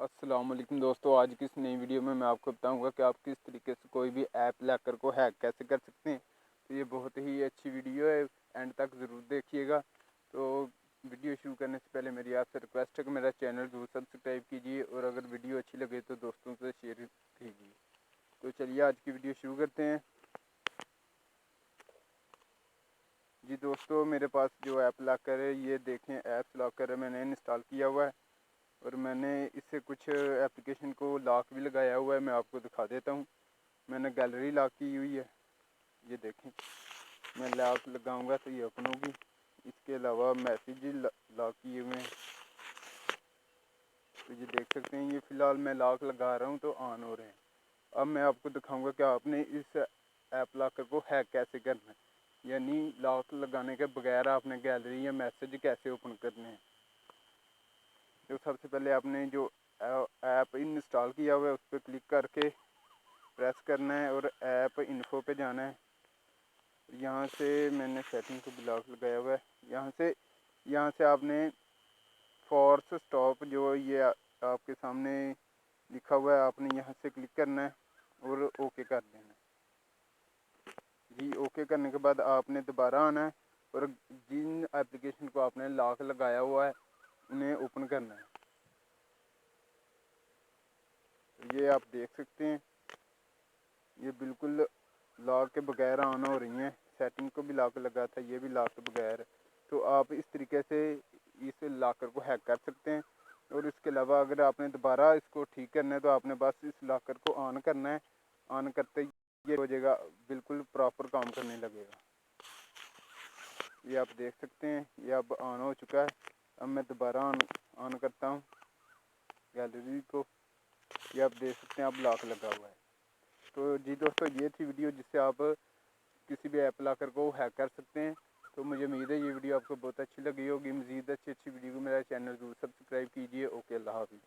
अस्सलाम वालेकुम दोस्तों, आज की इस नई वीडियो में मैं आपको बताऊंगा कि आप किस तरीके से कोई भी ऐप लैकर को हैक कैसे कर सकते हैं। तो ये बहुत ही अच्छी वीडियो है, एंड तक ज़रूर देखिएगा। तो वीडियो शुरू करने से पहले मेरी आपसे रिक्वेस्ट है कि मेरा चैनल ज़रूर सब्सक्राइब कीजिए और अगर वीडियो अच्छी लगे तो दोस्तों से शेयर कीजिए। तो चलिए आज की वीडियो शुरू करते हैं। जी दोस्तों, मेरे पास जो ऐप लॉकर है, ये देखें ऐप्स लॉकर है, मैंने इंस्टॉल किया हुआ है और मैंने इससे कुछ एप्लीकेशन को लॉक भी लगाया हुआ है। मैं आपको दिखा देता हूँ। मैंने गैलरी लॉक की हुई है, ये देखें। मैं लॉक लगाऊंगा तो ये ओपन होगी। इसके अलावा मैसेज लॉक किए हुए हैं, तो ये देख सकते हैं। ये फ़िलहाल मैं लॉक लगा रहा हूँ तो ऑन हो रहे हैं। अब मैं आपको दिखाऊंगा कि आपने इस ऐप लॉकर को हैक कैसे करना है, यानी लॉक लगाने के बगैर आपने गैलरी या मैसेज कैसे ओपन करने हैं। तो सबसे पहले आपने जो ऐप इंस्टॉल किया हुआ है उस पर क्लिक करके प्रेस करना है और ऐप इन्फो पे जाना है। यहाँ से मैंने सेटिंग को ब्लॉक लगाया हुआ है। यहाँ से आपने फोर्स स्टॉप जो ये आपके सामने लिखा हुआ है, आपने यहाँ से क्लिक करना है और ओके कर देना है। जी ओके करने के बाद आपने दोबारा आना है और जिन एप्लीकेशन को आपने लॉक लगाया हुआ है उन्हें ओपन करना है। ये आप देख सकते हैं, ये बिल्कुल लॉक के बगैर ऑन हो रही हैं। सेटिंग को भी लॉक लगा था, ये भी लॉक के बगैर। तो आप इस तरीके से इस लॉकर को हैक कर सकते हैं। और इसके अलावा अगर आपने दोबारा इसको ठीक करना है तो आपने बस इस लॉकर को ऑन करना है। ऑन करते ही ये हो जाएगा, बिल्कुल प्रॉपर काम करने लगेगा। ये आप देख सकते हैं, ये अब ऑन हो चुका है। अब मैं दोबारा ऑन करता हूँ गैलरी को। ये आप देख सकते हैं, अब लॉक लगा हुआ है। तो जी दोस्तों, ये थी वीडियो जिससे आप किसी भी ऐप लॉकर को हैक कर सकते हैं। तो मुझे उम्मीद है ये वीडियो आपको बहुत अच्छी लगी होगी। मज़ीद अच्छी वीडियो को मेरा चैनल ज़रूर सब्सक्राइब कीजिए। ओके, अल्लाह हाफ़िज़।